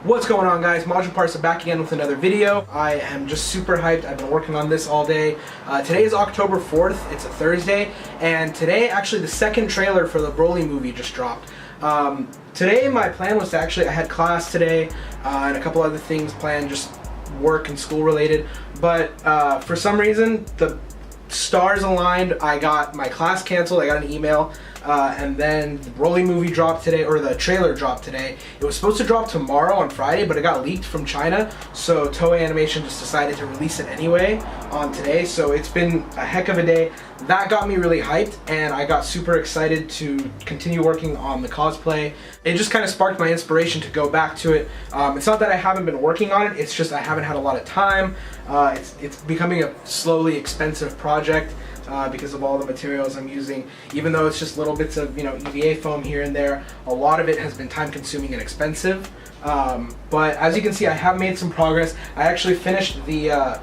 What's going on, guys? Module Parts are back again with another video. I am just super hyped. I've been working on this all day. Today is October 4th. It's a Thursday. And today, actually, the second trailer for the Broly movie just dropped. Today, my plan was to I had class today and a couple other things planned, just work and school related. But for some reason, the stars aligned. I got my class canceled. I got an email. And then the Broly movie dropped today, or the trailer dropped today. It was supposed to drop tomorrow on Friday, but it got leaked from China, so Toei Animation just decided to release it anyway on today. So it's been a heck of a day. That got me really hyped, and I got super excited to continue working on the cosplay. It just kind of sparked my inspiration to go back to it. It's not that I haven't been working on it, it's just I haven't had a lot of time. It's becoming a slowly expensive project. Because of all the materials I'm using. Even though it's just little bits of, EVA foam here and there, a lot of it has been time consuming and expensive. But as you can see, I have made some progress. I actually finished the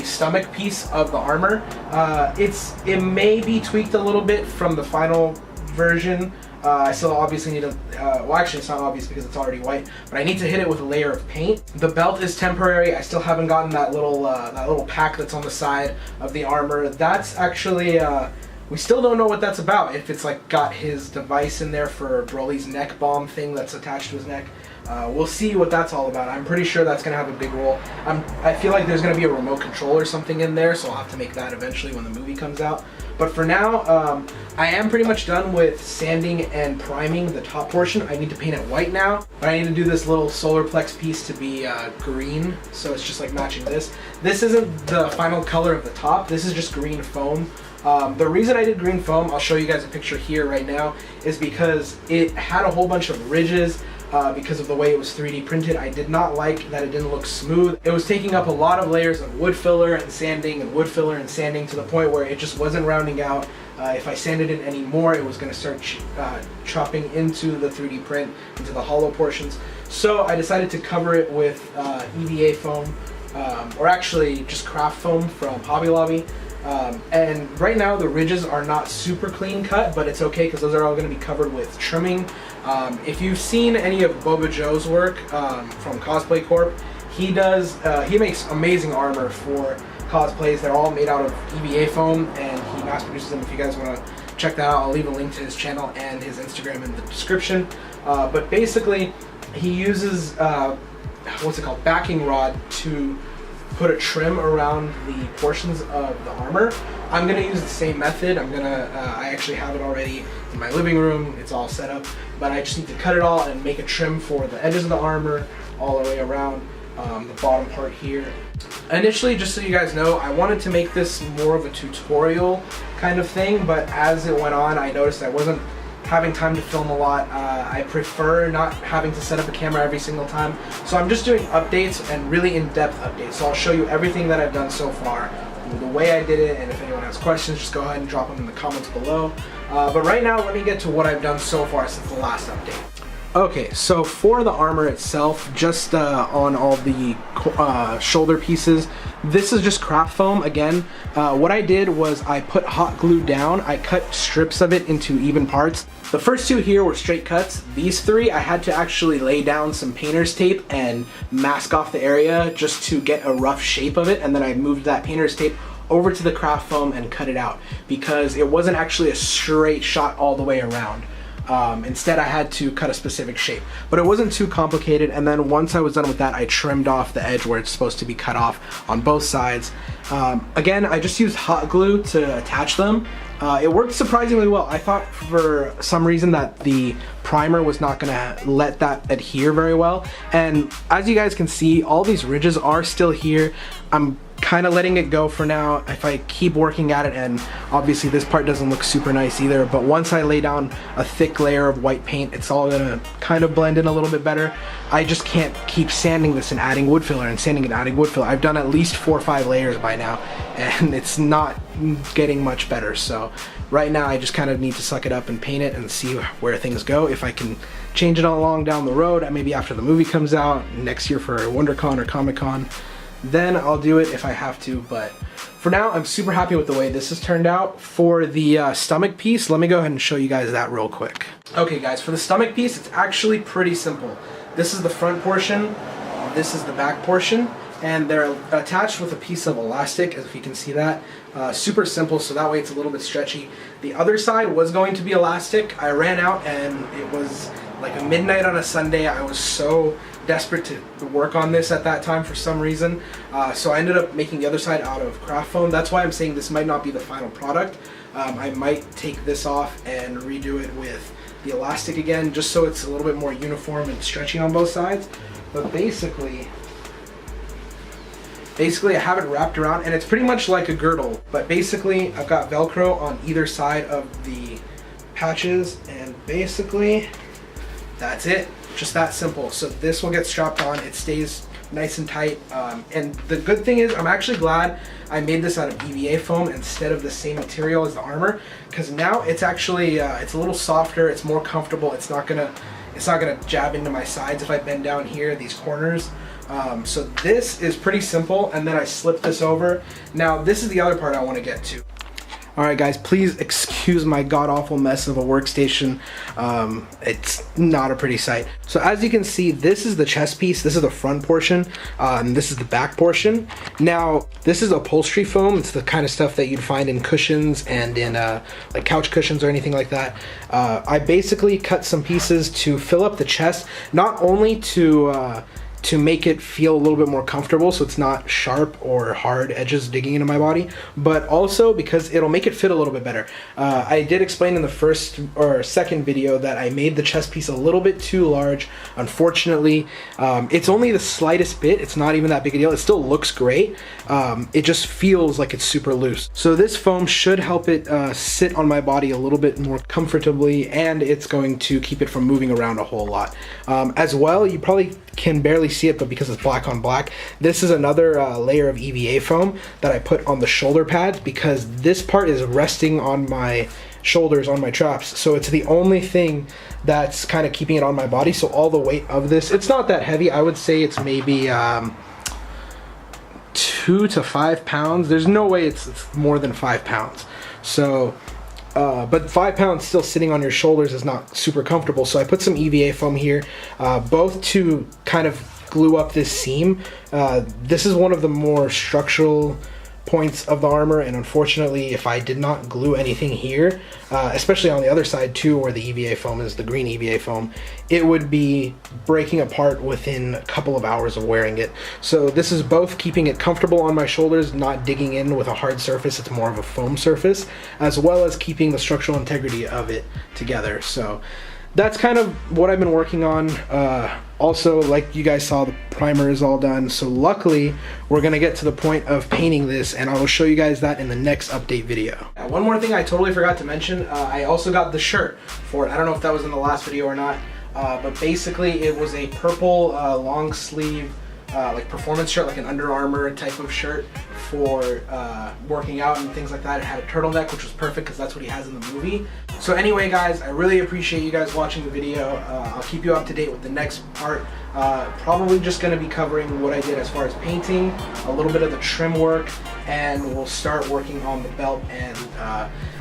stomach piece of the armor. It may be tweaked a little bit from the final version. I still obviously need to, well, actually it's not obvious because it's already white, but I need to hit it with a layer of paint. The belt is temporary. I still haven't gotten that little pack that's on the side of the armor. That's actually, we still don't know what that's about. If it's like got his device in there for Broly's neck bomb thing that's attached to his neck. We'll see what that's all about. I'm pretty sure that's going to have a big role. I feel like there's going to be a remote control or something in there, so I'll have to make that eventually when the movie comes out. But for now, I am pretty much done with sanding and priming the top portion. I need to paint it white now, but I need to do this little solar plex piece to be green, so it's just like matching this. This isn't the final color of the top. This is just green foam. The reason I did green foam, I'll show you guys a picture here right now, is because it had a whole bunch of ridges. Because of the way it was 3D printed. I did not like that it didn't look smooth. It was taking up a lot of layers of wood filler and sanding and wood filler and sanding to the point where it just wasn't rounding out. If I sanded it anymore, it was going to start chopping into the 3D print, into the hollow portions. So I decided to cover it with EVA foam, or actually just craft foam from Hobby Lobby. And right now the ridges are not super clean cut, but it's okay because those are all going to be covered with trimming. If you've seen any of Boba Joe's work from Cosplay Corp, he makes amazing armor for cosplays. They're all made out of EVA foam, and he mass produces them. If you guys want to check that out, I'll leave a link to his channel and his Instagram in the description. But basically, he uses backing rod to put a trim around the portions of the armor. I'm gonna use the same method. I actually have it already in my living room. It's all set up, but I just need to cut it all and make a trim for the edges of the armor all the way around the bottom part here. Initially, just so you guys know, I wanted to make this more of a tutorial kind of thing, but as it went on, I noticed I wasn't having time to film a lot. I prefer not having to set up a camera every single time. So I'm just doing updates and really in-depth updates. So I'll show you everything that I've done so far, the way I did it, and if anyone has questions, just go ahead and drop them in the comments below. But right now, let me get to what I've done so far since the last update. Okay, so for the armor itself, just on all the shoulder pieces, this is just craft foam again. What I did was I put hot glue down. I cut strips of it into even parts. The first two here were straight cuts. These three, I had to actually lay down some painter's tape and mask off the area just to get a rough shape of it, and then I moved that painter's tape over to the craft foam and cut it out because it wasn't actually a straight shot all the way around. Instead, I had to cut a specific shape, but it wasn't too complicated. And then once I was done with that, I trimmed off the edge where it's supposed to be cut off on both sides. Again, I just used hot glue to attach them. It worked surprisingly well. I thought for some reason that the primer was not gonna let that adhere very well. And as you guys can see, all these ridges are still here. I'm kind of letting it go for now. If I keep working at it, and obviously this part doesn't look super nice either, but once I lay down a thick layer of white paint, it's all gonna kind of blend in a little bit better. I just can't keep sanding this and adding wood filler and sanding and adding wood filler. I've done at least 4 or 5 layers by now, and it's not getting much better. So right now I just kind of need to suck it up and paint it and see where things go. If I can change it along down the road, maybe after the movie comes out next year for WonderCon or Comic-Con, then I'll do it if I have to. But for now, I'm super happy with the way this has turned out. For the stomach piece, let me go ahead and show you guys that real quick. Okay guys, for the stomach piece, it's actually pretty simple. This is the front portion, this is the back portion, and they're attached with a piece of elastic, if you can see that. Super simple, so that way it's a little bit stretchy. The other side was going to be elastic. I ran out and it was like a midnight on a Sunday. I was so desperate to work on this at that time for some reason. So I ended up making the other side out of craft foam. That's why I'm saying this might not be the final product. I might take this off and redo it with the elastic again, just so it's a little bit more uniform and stretchy on both sides. But basically I have it wrapped around, and it's pretty much like a girdle. But basically I've got Velcro on either side of the patches, and basically that's it. Just that simple. So this will get strapped on. It stays nice and tight. And the good thing is, I'm actually glad I made this out of EVA foam instead of the same material as the armor, because now it's actually it's a little softer. It's more comfortable. It's not gonna jab into my sides if I bend down here, these corners. So this is pretty simple, and then I slip this over. Now this is the other part I want to get to. Alright guys, please excuse my god-awful mess of a workstation. It's not a pretty sight. So as you can see, this is the chest piece, this is the front portion, and this is the back portion. Now, this is upholstery foam. It's the kind of stuff that you'd find in cushions and in like couch cushions or anything like that. I basically cut some pieces to fill up the chest, not only to make it feel a little bit more comfortable so it's not sharp or hard edges digging into my body, but also because it'll make it fit a little bit better. I did explain in the first or second video that I made the chest piece a little bit too large. Unfortunately, it's only the slightest bit. It's not even that big a deal. It still looks great. It just feels like it's super loose. So this foam should help it sit on my body a little bit more comfortably, and it's going to keep it from moving around a whole lot. As well, you probably can barely see it, but because it's black on black, this is another layer of EVA foam that I put on the shoulder pads, because this part is resting on my shoulders, on my traps, so it's the only thing that's kind of keeping it on my body. So all the weight of this, it's not that heavy. I would say it's maybe 2 to 5 pounds. There's no way it's more than 5 pounds. So but 5 pounds still sitting on your shoulders is not super comfortable. So I put some EVA foam here, both to kind of glue up this seam. This is one of the more structural points of the armor, and unfortunately, if I did not glue anything here, especially on the other side too, where the EVA foam is, the green EVA foam, it would be breaking apart within a couple of hours of wearing it. So this is both keeping it comfortable on my shoulders, not digging in with a hard surface, it's more of a foam surface, as well as keeping the structural integrity of it together. So that's kind of what I've been working on. Also, like you guys saw, the primer is all done, so luckily we're gonna get to the point of painting this, and I will show you guys that in the next update video. One more thing I totally forgot to mention, I also got the shirt for it. I don't know if that was in the last video or not, but basically it was a purple long sleeve like performance shirt, like an Under Armour type of shirt for working out and things like that. It had a turtleneck, which was perfect because that's what he has in the movie. So anyway guys, I really appreciate you guys watching the video. I'll keep you up to date with the next part. Probably just going to be covering what I did as far as painting, a little bit of the trim work, and we'll start working on the belt and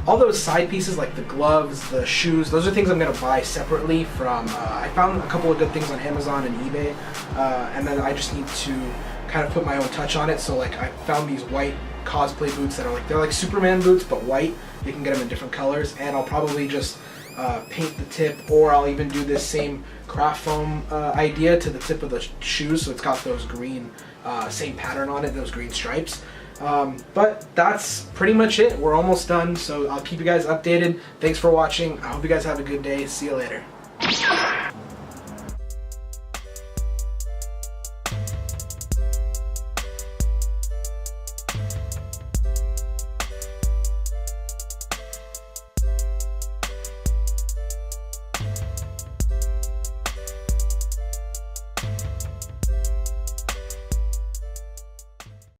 all those side pieces like the gloves, the shoes. Those are things I'm going to buy separately from, I found a couple of good things on Amazon and eBay, and then I just need to kind of put my own touch on it. So like I found these white cosplay boots that are like, they're like Superman boots but white. You can get them in different colors, and I'll probably just paint the tip, or I'll even do this same craft foam idea to the tip of the shoes, so it's got those green, same pattern on it, those green stripes. But that's pretty much it. We're almost done, so I'll keep you guys updated. Thanks for watching. I hope you guys have a good day. See you later.